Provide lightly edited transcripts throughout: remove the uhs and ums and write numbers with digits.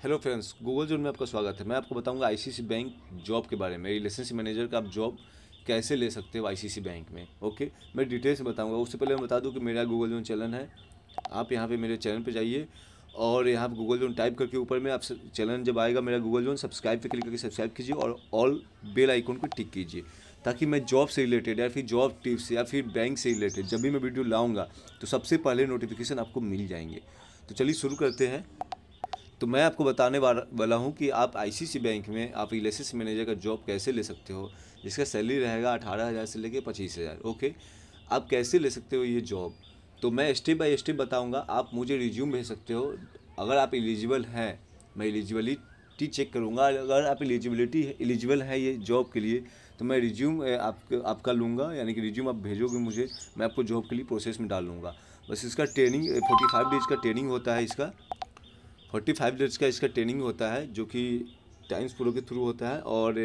Hello friends, Google जून में आपका स्वागत है। मैं आपको बताऊंगा आईसीसी बैंक जॉब के बारे में। रिलेशनशिप मैनेजर का आप जॉब कैसे ले सकते हो आईसीसी बैंक में। ओके, मैं डिटेल से बताऊंगा। उससे पहले मैं बता दूं कि मेरा गूगल जून चैनल है। आप यहां पे मेरे चैनल पे जाइए और यहाँ पे गूगल जून टाइप करके ऊपर में आप चैनल जब आएगा मेरा गूगल जून, सब्सक्राइब पे क्लिक करके सब्सक्राइब कीजिए और ऑल बेल आइकन को टिक कीजिए, ताकि मैं जॉब से रिलेटेड या फिर जॉब टिप्स या फिर बैंक से रिलेटेड जब भी मैं वीडियो लाऊंगा तो सबसे पहले नोटिफिकेशन आपको मिल जाएंगे। तो चलिए शुरू करते हैं। तो मैं आपको बताने वाला हूँ कि आप आईसीसी बैंक में आप रिलेशनशिप मैनेजर का जॉब कैसे ले सकते हो, जिसका सैलरी रहेगा 18,000 से लेके 25,000। ओके, आप कैसे ले सकते हो ये जॉब, तो मैं स्टेप बाय स्टेप बताऊँगा। आप मुझे रिज्यूम भेज सकते हो। अगर आप एलिजिबल हैं, मैं एलिजिबिलिटी चेक करूँगा। अगर आप एलिजिबल है ये जॉब के लिए, तो मैं रिज्यूम आपका लूँगा, यानी कि रिज्यूम आप भेजोगे मुझे, मैं आपको जॉब के लिए प्रोसेस में डाल लूँगा। बस इसका ट्रेनिंग 45 डेज का ट्रेनिंग होता है। इसका 45 डेज का इसका ट्रेनिंग होता है, जो कि टाइम्स प्रो के थ्रू होता है। और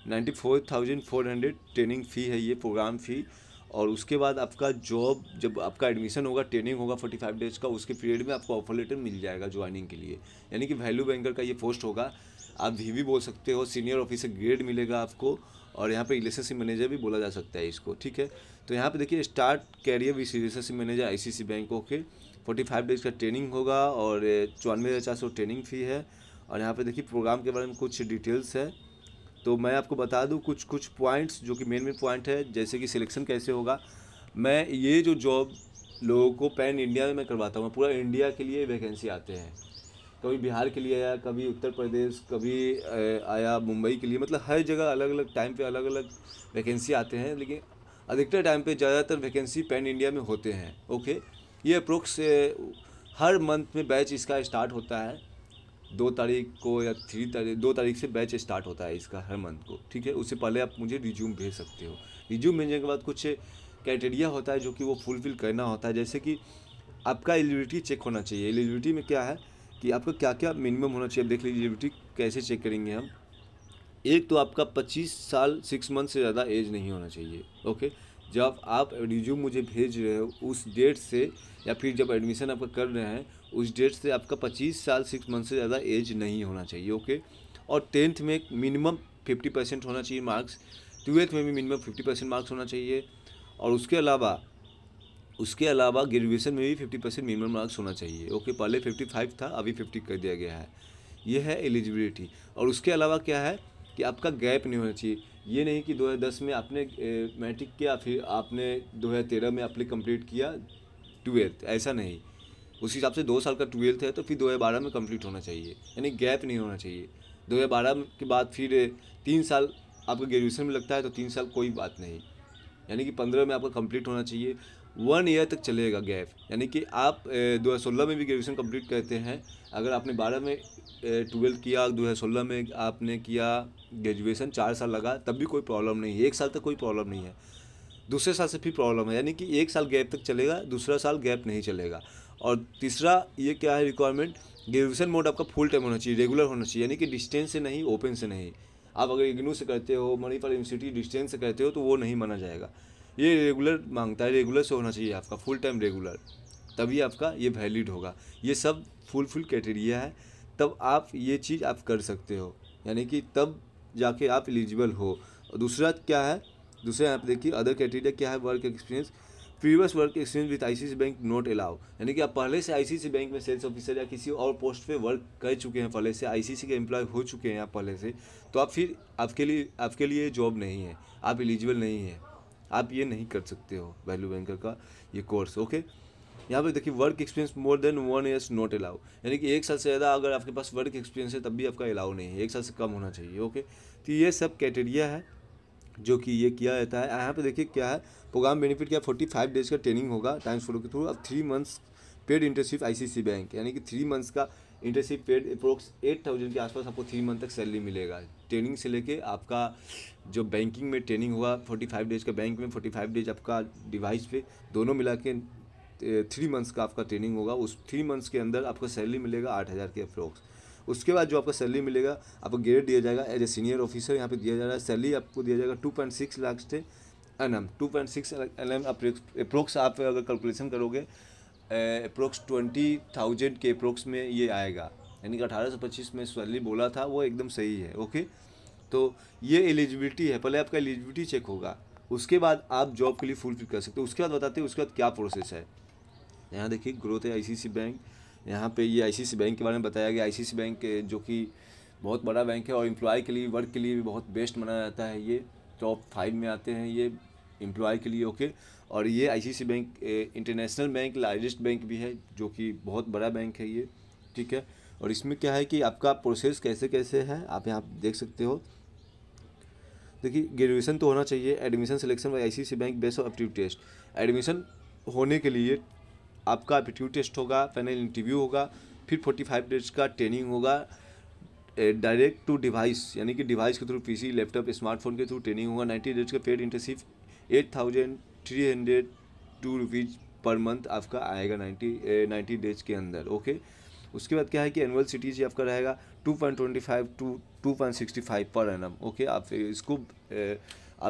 94,400 ट्रेनिंग फ़ी है ये, प्रोग्राम फ़ी। और उसके बाद आपका जॉब, जब आपका एडमिशन होगा, ट्रेनिंग होगा 45 डेज का, उसके पीरियड में आपको ऑफर लेटर मिल जाएगा ज्वाइनिंग के लिए। यानी कि वैल्यू बैंकर का ये पोस्ट होगा। आप वीवी बोल सकते हो, सीनियर ऑफिसर ग्रेड मिलेगा आपको। और यहाँ पे रिलेशनशिप मैनेजर भी बोला जा सकता है इसको, ठीक है। तो यहाँ पे देखिए, start career with relationship manager ICICI bank. Okay, 45 days का ट्रेनिंग होगा और 94,400 ट्रेनिंग फ़ी है। और यहाँ पे देखिए प्रोग्राम के बारे में कुछ डिटेल्स है। तो मैं आपको बता दूं कुछ पॉइंट्स, जो कि मेन पॉइंट है, जैसे कि सिलेक्शन कैसे होगा। मैं ये जो जॉब लोगों को पैन इंडिया में मैं करवाता हूँ, पूरा इंडिया के लिए वैकेंसी आते हैं। कभी बिहार के लिए आया, कभी उत्तर प्रदेश, कभी आया मुंबई के लिए। मतलब हर जगह अलग अलग टाइम पे अलग अलग वैकेंसी आते हैं, लेकिन अधिकतर टाइम पे ज़्यादातर वैकेंसी पैन इंडिया में होते हैं। ओके, ये अप्रोक्स हर मंथ में बैच इसका स्टार्ट होता है। 2 तारीख को या 3 तारीख, 2 तारीख से बैच स्टार्ट होता है इसका हर मंथ को, ठीक है। उससे पहले आप मुझे रिज्यूम भेज सकते हो। रिज्यूम भेजने के बाद कुछ क्राइटेरिया होता है जो कि वो फुलफिल करना होता है। जैसे कि आपका एलिजिबिलिटी चेक होना चाहिए। एलिजिबिलिटी में क्या है कि आपका क्या क्या मिनिमम होना चाहिए। देख लीजिए एलिजिबिलिटी कैसे चेक करेंगे हम। एक तो आपका 25 साल 6 मंथ से ज़्यादा एज नहीं होना चाहिए। ओके, जब आप रिज्यूम मुझे भेज रहे हो उस डेट से, या फिर जब एडमिशन आपका कर रहे हैं उस डेट से, आपका 25 साल 6 मंथ से ज़्यादा एज नहीं होना चाहिए। ओके, और 10th में मिनिमम 50% होना चाहिए मार्क्स। 12th में भी मिनिमम 50% मार्क्स होना चाहिए। और उसके अलावा ग्रेजुएशन में भी 50% मिनिमम मार्क्स होना चाहिए। ओके, पहले 55 था, अभी 50 कर दिया गया है। ये है एलिजिबिलिटी। और उसके अलावा क्या है कि आपका गैप नहीं होना चाहिए। ये नहीं कि 2010 में आपने मैट्रिक किया, फिर आपने 2013 में आपने कंप्लीट किया 12th, ऐसा नहीं। उस हिसाब से 2 साल का 12th है तो फिर 2012 में कंप्लीट होना चाहिए, यानी गैप नहीं होना चाहिए। 2012 के बाद फिर 3 साल आपका ग्रेजुएशन में लगता है, तो 3 साल कोई बात नहीं, यानी कि 15 में आपका कंप्लीट होना चाहिए। 1 ईयर तक चलेगा गैप, यानी कि आप 2016 में भी ग्रेजुएशन कंप्लीट करते हैं। अगर आपने 12 में 12 किया, 2016 में आपने किया ग्रेजुएशन, 4 साल लगा, तब भी कोई प्रॉब्लम नहीं है। 1 साल तक कोई प्रॉब्लम नहीं है। दूसरे साल से फिर प्रॉब्लम है, यानी कि 1 साल गैप तक चलेगा, दूसरा साल गैप नहीं चलेगा। और तीसरा ये क्या है रिक्वायरमेंट, ग्रेजुएशन मोड आपका फुल टाइम होना चाहिए, रेगुलर होना चाहिए, यानी कि डिस्टेंस से नहीं, ओपन से नहीं। आप अगर इग्नू से करते हो, मणिपाल यूनिवर्सिटी डिस्टेंस से करते हो, तो वो नहीं माना जाएगा। ये रेगुलर मांगता है, रेगुलर से होना चाहिए आपका, फुल टाइम रेगुलर, तभी आपका ये वैलिड होगा। ये सब फुल क्राइटेरिया है, तब आप ये चीज़ आप कर सकते हो, यानी कि तब जाके आप एलिजिबल हो। और दूसरा क्या है, दूसरे यहाँ पे देखिए अदर क्राइटेरिया क्या है, work experience. Previous work experience with ICC bank not allow, यानी कि आप पहले से आईसीसी बैंक में सेल्स ऑफिसर या किसी और पोस्ट पे वर्क कर चुके हैं, पहले से आईसीसी के एम्प्लॉय हो चुके हैं आप पहले से, तो आप फिर आपके लिए जॉब नहीं है, आप एलिजिबल नहीं है, आप ये नहीं कर सकते हो वैल्यू बैंकर का ये कोर्स। ओके, यहाँ पे देखिए work experience more than 1 years not allow, यानी कि 1 साल से ज़्यादा अगर आपके पास वर्क एक्सपीरियंस है तब भी आपका अलाउ नहीं है, 1 साल से कम होना चाहिए। ओके, तो ये सब क्राइटेरिया है जो कि ये किया जाता है। यहाँ पे देखिए क्या है, प्रोग्राम बेनिफिट क्या, 45 डेज का ट्रेनिंग होगा टाइम्स फोटो के थ्रू। अब 3 months paid internship ICC bank, यानी कि 3 मंथ्स का इंटर्नशिप पेड, अप्रोक्स 8,000 के आसपास आपको 3 मंथ तक सैलरी मिलेगा। ट्रेनिंग से लेके आपका जो बैंकिंग में ट्रेनिंग हुआ 45 डेज का, बैंक में 45 डेज आपका डिवाइस पे, दोनों मिला के 3 मंथ्स का आपका ट्रेनिंग होगा। उस 3 मंथ्स के अंदर आपको सैलरी मिलेगा 8,000 के अप्रोक्स। उसके बाद जो आपका सैलरी मिलेगा, आपको ग्रेड दिया जाएगा एज ए सीनियर ऑफिसर, यहाँ पे दिया जा रहा है। सैलरी आपको दिया जाएगा 2.6 लाख से एनएम, 2.6 एनएम अप्रोक्स। आप अगर कैलकुलेशन करोगे अप्रोक्स 20,000 के अप्रोक्स में ये आएगा, यानी कि 18 से 25 में सैलरी बोला था वो एकदम सही है। ओके, तो ये एलिजिबिलिटी है, पहले आपका एलिजिबिलिटी चेक होगा, उसके बाद आप जॉब के लिए फुलफिल कर सकते हो। उसके बाद बताते हैं उसके बाद क्या प्रोसेस है। यहाँ देखिए ग्रोथ है आईसीसी बैंक, यहाँ पे ये आईसीसी बैंक के बारे में बताया गया। आईसीसी बैंक जो कि बहुत बड़ा बैंक है और एम्प्लॉय के लिए, वर्क के लिए भी बहुत बेस्ट माना जाता है। ये टॉप 5 में आते हैं ये एम्प्लॉय के लिए। ओके, और ये ICC bank international bank, largest bank भी है, जो कि बहुत बड़ा बैंक है ये। ठीक है, और इसमें क्या है कि आपका प्रोसेस कैसे कैसे है आप यहाँ देख सकते हो। देखिए ग्रेजुएशन तो होना चाहिए। Admission selection by ICICI bank based on aptitude test. Admission होने के लिए आपका एप्टीट्यूड टेस्ट होगा, फाइनल इंटरव्यू होगा, फिर 45 डेज का ट्रेनिंग होगा, डायरेक्ट टू डिवाइस यानी कि डिवाइस के थ्रू पीसी, लैपटॉप, स्मार्टफोन के थ्रू ट्रेनिंग होगा। 90 डेज का paid internship 8,302 rupees per month आपका आएगा 90 डेज के अंदर। ओके, उसके बाद क्या है कि एनुअल सीटीसी आपका रहेगा 2.25 टू 2.65 पर एनम। ओके, आप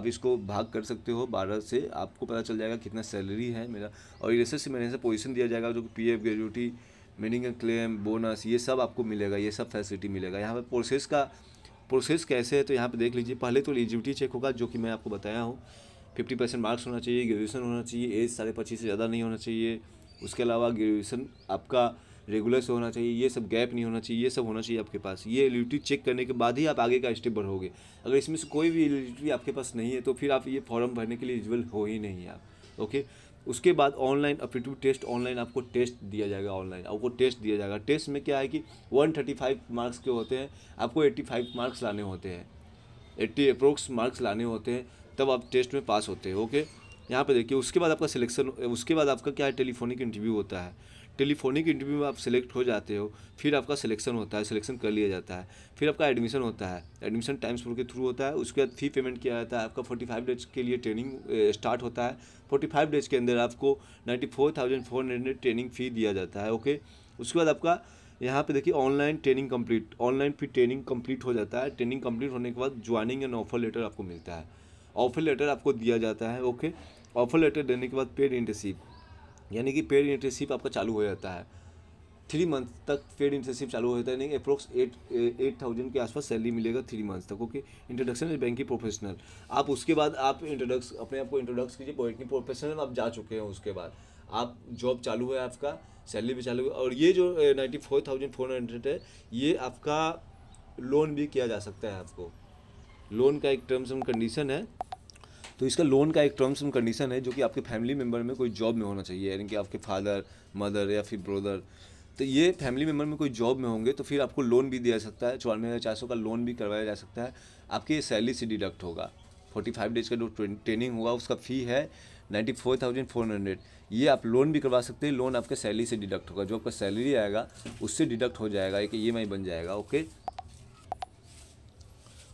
इसको भाग कर सकते हो 12 से, आपको पता चल जाएगा कितना सैलरी है मेरा। और रिसर्च मैनेजर पोजीशन दिया जाएगा, जो कि PF, gratuity, meaning claim, bonus, ये सब आपको मिलेगा, ये सब फैसिलिटी मिलेगा। यहाँ पे प्रोसेस कैसे है तो यहाँ पे देख लीजिए। पहले तो एलिजिबिलिटी चेक होगा, जो कि मैं आपको बताया हूँ। 50% मार्क्स होना चाहिए, ग्रेजुएशन होना चाहिए, एज 25.5 से ज़्यादा नहीं होना चाहिए। उसके अलावा ग्रेजुएशन आपका रेगुलर से होना चाहिए, ये सब गैप नहीं होना चाहिए, ये सब होना चाहिए आपके पास। ये एलिजिबिलिटी चेक करने के बाद ही आप आगे का स्टेप बढ़ोगे। अगर इसमें से कोई भी एलिजिबिलिटी आपके पास नहीं है तो फिर आप ये फॉर्म भरने के लिए एलिजिबल हो ही नहीं आप। ओके, उसके बाद ऑनलाइन एप्टीट्यूड टेस्ट, ऑनलाइन आपको टेस्ट दिया जाएगा, ऑनलाइन आपको टेस्ट दिया जाएगा। टेस्ट में क्या है कि 135 मार्क्स के होते हैं, आपको 85 मार्क्स लाने होते हैं, 80 अप्रोक्स मार्क्स लाने होते हैं, तब आप टेस्ट में पास होते हैं। ओके, यहाँ पे देखिए उसके बाद आपका सिलेक्शन, उसके बाद आपका क्या है, टेलीफोनिक इंटरव्यू होता है। टेलीफोनिक इंटरव्यू में आप सिलेक्ट हो जाते हो, फिर आपका सिलेक्शन होता है, सिलेक्शन कर लिया जाता है, फिर आपका एडमिशन होता है, एडमिशन टाइम्स प्रो के थ्रू होता है। उसके बाद फी पेमेंट किया जाता है, आपका 45 डेज के लिए ट्रेनिंग स्टार्ट होता है। 45 डेज के अंदर आपको 94,400 ट्रेनिंग फ़ी दिया जाता है। ओके, उसके बाद आपका यहाँ पे देखिए ऑनलाइन ट्रेनिंग कंप्लीट, ऑनलाइन फिर ट्रेनिंग कंप्लीट हो जाता है। ट्रेनिंग कंप्लीट होने के बाद ज्वाइनिंग एंड ऑफर लेटर आपको मिलता है, ऑफर लेटर आपको दिया जाता है। ओके, ऑफर लेटर देने के बाद पेड इंटर्नशिप, यानी कि पेड इंटर्नशिप आपका चालू हो जाता है। 3 मंथ तक पेड इंटर्नशिप चालू हो जाता है, यानी अप्रोक्स 8,000 के आसपास सैलरी मिलेगा 3 मंथ तक। Okay, introduction is banking professional, आप उसके बाद आप अपने आप को इंट्रोडक्स कीजिए, बैंकिंग प्रोफेशनल आप जा चुके हैं। उसके बाद आप जॉब चालू है, आपका सैलरी भी चालू है। और ये जो 94,400 है, ये आपका लोन भी किया जा सकता है। आपको लोन का एक टर्म्स एंड कंडीशन है, तो इसका लोन का एक टर्म्स एंड कंडीशन है, जो कि आपके फैमिली मेम्बर में कोई जॉब में होना चाहिए, यानी कि आपके फादर, मदर या फिर ब्रदर। तो ये फैमिली मेम्बर में कोई जॉब में होंगे तो फिर आपको लोन भी दिया जा सकता है, 94,400 का लोन भी करवाया जा सकता है। आपकी सैलरी से डिडक्ट होगा। 45 डेज का जो ट्रेनिंग होगा उसका फ़ी है 94,400। ये आप लोन भी करवा सकते हैं, लोन आपके सैलरी से डिडक्ट होगा, जो आपका सैलरी आएगा उससे डिडक्ट हो जाएगा, एक EMI बन जाएगा। ओके,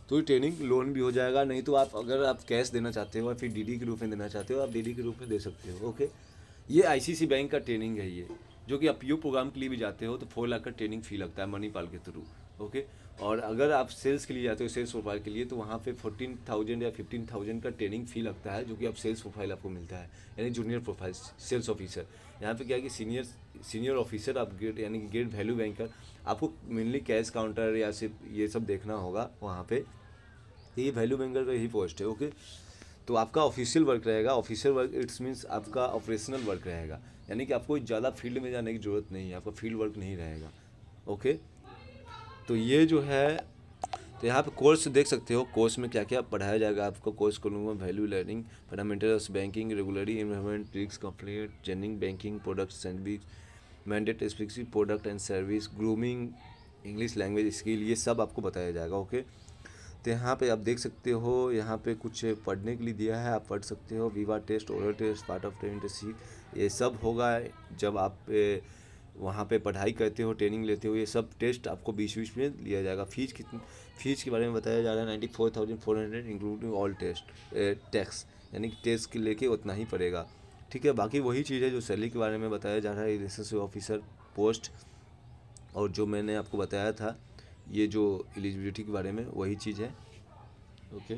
तो ट्रेनिंग लोन भी हो जाएगा। नहीं तो आप अगर आप कैश देना चाहते हो या फिर DD के रूप में देना चाहते हो, आप DD के रूप में दे सकते हो। ओके, ये आईसीसी बैंक का ट्रेनिंग है ये, जो कि आप PO प्रोग्राम के लिए भी जाते हो तो 4 लाख का ट्रेनिंग फ़ी लगता है मणिपाल के थ्रू। ओके, और अगर आप सेल्स के लिए जाते हो, सेल्स प्रोफाइल के लिए, तो वहाँ पे 14,000 या 15,000 का ट्रेनिंग फ़ी लगता है, जो कि आप सेल्स प्रोफाइल आपको मिलता है, यानी जूनियर प्रोफाइल सेल्स ऑफिसर। यहाँ पे क्या है कि सीनियर ऑफिसर आप गेट, यानी कि गेट वैल्यू बैंकर, आपको मेनली कैश काउंटर या सिर्फ ये सब देखना होगा वहाँ पे। ये वैल्यू बैंकर का ही पोस्ट है। ओके, तो आपका ऑफिशियल वर्क रहेगा। ऑफिशियल वर्क इट्स मीन्स आपका ऑपरेशनल वर्क रहेगा, यानी कि आपको ज़्यादा फील्ड में जाने की ज़रूरत नहीं है, आपका फील्ड वर्क नहीं रहेगा। ओके, तो ये जो है, तो यहाँ पे कोर्स देख सकते हो, कोर्स में क्या क्या पढ़ाया जाएगा आपको। कोर्स करूँगा value learning, fundamentals banking, regulatory environment, risk compliance, general banking product service, mandate specific product and service, grooming, English language skill, ये सब आपको बताया जाएगा। ओके, तो यहाँ पे आप देख सकते हो, यहाँ पे कुछ पढ़ने के लिए दिया है, आप पढ़ सकते हो। Viva test, oral test, part of internship, ये सब होगा जब आप वहाँ पे पढ़ाई करते हो, ट्रेनिंग लेते हो। ये सब टेस्ट आपको बीच बीच में लिया जाएगा। फीस के बारे में बताया जा रहा है 94,400 इंक्लूडिंग ऑल टैक्स, यानी कि टैक्स के लेके उतना ही पड़ेगा। ठीक है, बाकी वही चीज़ है जो सैलरी के बारे में बताया जा रहा है, रिसर्च ऑफिसर पोस्ट, और जो मैंने आपको बताया था ये जो एलिजिबिलिटी के बारे में, वही चीज़ है। ओके,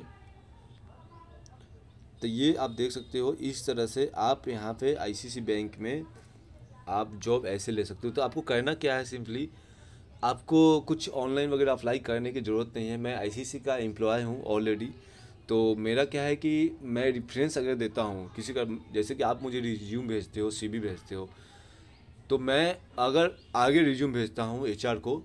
तो ये आप देख सकते हो, इस तरह से आप यहाँ पे आईसीसी बैंक में आप जॉब ऐसे ले सकते हो। तो आपको करना क्या है, सिंपली आपको कुछ ऑनलाइन वगैरह अप्लाई करने की ज़रूरत नहीं है। मैं आईसीसी का एम्प्लॉय हूँ ऑलरेडी। तो मेरा क्या है कि मैं रेफरेंस अगर देता हूँ किसी का, जैसे कि आप मुझे रिज्यूम भेजते हो, सीवी भेजते हो, तो मैं अगर आगे रिज्यूम भेजता हूँ एचआर को,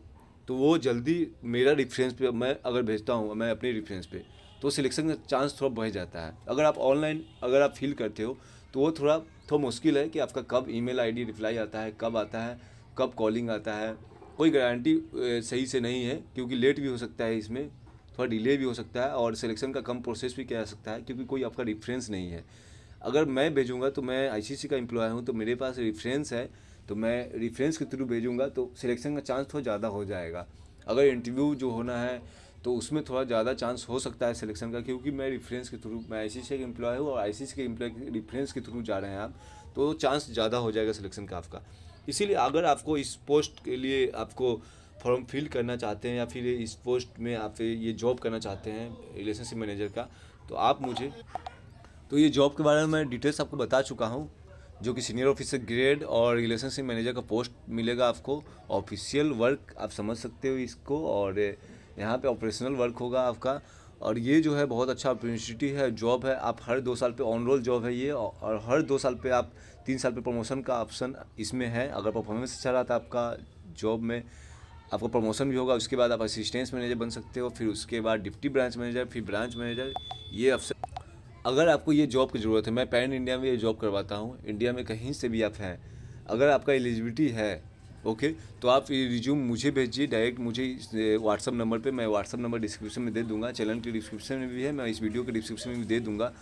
तो वो जल्दी मेरा रेफरेंस पे मैं अगर भेजता हूँ मैं अपने रेफरेंस पे, तो सिलेक्शन का चांस थोड़ा बढ़ जाता है। अगर आप ऑनलाइन अगर आप फिल करते हो तो वो थोड़ा मुश्किल है कि आपका कब ईमेल आईडी रिप्लाई आता है, कब आता है, कब कॉलिंग आता है। कोई गारंटी सही से नहीं है, क्योंकि लेट भी हो सकता है, इसमें थोड़ा डिले भी हो सकता है, और सिलेक्शन का कम प्रोसेस भी किया जा सकता है, क्योंकि कोई आपका रेफरेंस नहीं है। अगर मैं भेजूँगा तो मैं आईसीसी का एम्प्लॉय हूँ, तो मेरे पास रेफरेंस है, तो मैं रेफरेंस के थ्रू भेजूँगा तो सिलेक्शन का चांस थोड़ा ज़्यादा हो जाएगा। अगर इंटरव्यू जो होना है तो उसमें थोड़ा ज़्यादा चांस हो सकता है सिलेक्शन का, क्योंकि मैं रेफरेंस के थ्रू, मैं आईसीसी का एम्प्लॉय हूँ और आईसीसी के एम्प्लॉय के रेफरेंस के थ्रू जा रहे हैं आप, तो चांस ज़्यादा हो जाएगा सिलेक्शन का आपका। इसीलिए अगर आपको इस पोस्ट के लिए आपको फॉर्म फिल करना चाहते हैं, या फिर इस पोस्ट में आप ये जॉब करना चाहते हैं रिलेशनशिप मैनेजर का, तो आप मुझे, तो ये जॉब के बारे में मैं डिटेल्स आपको बता चुका हूँ, जो कि सीनियर ऑफिसर ग्रेड और रिलेशनशिप मैनेजर का पोस्ट मिलेगा आपको। ऑफिशियल वर्क आप समझ सकते हो इसको, और यहाँ पे ऑपरेशनल वर्क होगा आपका। और ये जो है बहुत अच्छा अपॉर्चुनिटी है, जॉब है। आप हर 2 साल पे ऑन रोल जॉब है ये, और हर 2 साल पे आप 3 साल पे प्रमोशन का ऑप्शन इसमें है। अगर परफॉर्मेंस अच्छा रहा था आपका जॉब में, आपको प्रमोशन भी होगा। उसके बाद आप असिस्टेंट मैनेजर बन सकते हो, फिर उसके बाद डिप्टी ब्रांच मैनेजर, फिर ब्रांच मैनेजर, ये अफसर। अगर आपको ये जॉब की ज़रूरत है, मैं पैन इंडिया में ये जॉब करवाता हूँ, इंडिया में कहीं से भी आप हैं, अगर आपका एलिजिबिलिटी है, ओके, तो आप ये रिज्यूम मुझे भेजिए डायरेक्ट, मुझे व्हाट्सअप नंबर पे। मैं व्हाट्सअप नंबर डिस्क्रिप्शन में दे दूंगा, चैनल के डिस्क्रिप्शन में भी है, मैं इस वीडियो के डिस्क्रिप्शन में भी दे दूंगा।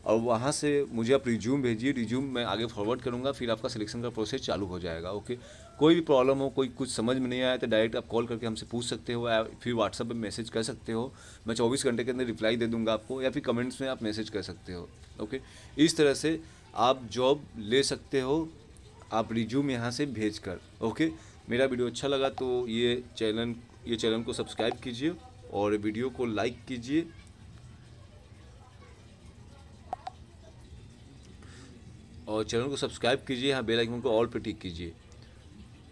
और वहाँ से मुझे आप रिज्यूम भेजिए, रिज्यूम मैं आगे फॉरवर्ड करूँगा, फिर आपका सिलेक्शन का प्रोसेस चालू हो जाएगा। ओके, कोई भी प्रॉब्लम हो, कोई कुछ समझ में नहीं आया, तो डायरेक्ट आप कॉल करके हमसे पूछ सकते हो, या फिर व्हाट्सएप पे मैसेज कर सकते हो। मैं 24 घंटे के अंदर रिप्लाई दे दूँगा आपको, या फिर कमेंट्स में आप मैसेज कर सकते हो। ओके, इस तरह से आप जॉब ले सकते हो, आप रिज्यूम यहाँ से भेज कर। ओके, मेरा वीडियो अच्छा लगा तो ये चैनल को सब्सक्राइब कीजिए और वीडियो को लाइक कीजिए, और चैनल को सब्सक्राइब कीजिए, यहाँ बेल आइकन को ऑल पे टिक कीजिए,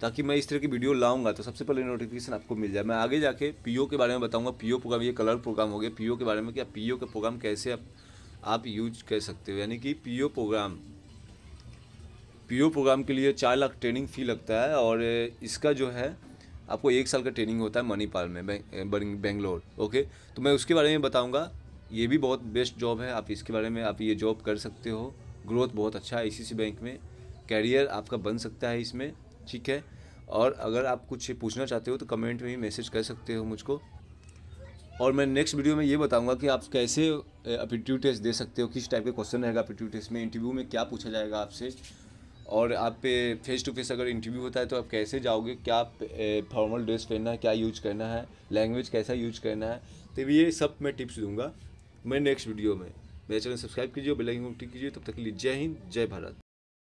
ताकि मैं इस तरह की वीडियो लाऊंगा तो सबसे पहले नोटिफिकेशन आपको मिल जाए। मैं आगे जाके पीओ के बारे में बताऊंगा। पीओ प्रोग्राम, ये कलर प्रोग्राम हो गया। पीओ के बारे में क्या, पीओ का प्रोग्राम कैसे आप यूज कर सकते हो, यानी कि पीओ प्रोग्राम के लिए 4 लाख ट्रेनिंग फ़ी लगता है, और इसका जो है आपको 1 साल का ट्रेनिंग होता है मणिपाल में, बेंगलोर। ओके, तो मैं उसके बारे में बताऊँगा। ये भी बहुत बेस्ट जॉब है, आप इसके बारे में आप ये जॉब कर सकते हो। ग्रोथ बहुत अच्छा है आईसीसी बैंक में, कैरियर आपका बन सकता है इसमें, ठीक है। और अगर आप कुछ पूछना चाहते हो तो कमेंट में ही मैसेज कर सकते हो मुझको। और मैं नेक्स्ट वीडियो में ये बताऊंगा कि आप कैसे एप्टीट्यूड टेस्ट दे सकते हो, किस टाइप के क्वेश्चन रहेगा एप्टीट्यूड टेस्ट में, इंटरव्यू में क्या पूछा जाएगा आपसे, और आप पे फेस टू फेस अगर इंटरव्यू होता है तो आप कैसे जाओगे, क्या फॉर्मल ड्रेस पहनना है, क्या यूज करना है, लैंग्वेज कैसा यूज करना है, तो ये सब मैं टिप्स दूंगा मैं नेक्स्ट वीडियो में। मेरे चैनल सब्सक्राइब कीजिए, बेल आइकन को क्लिक कीजिए। तब तक के लिए जय हिंद, जय भारत।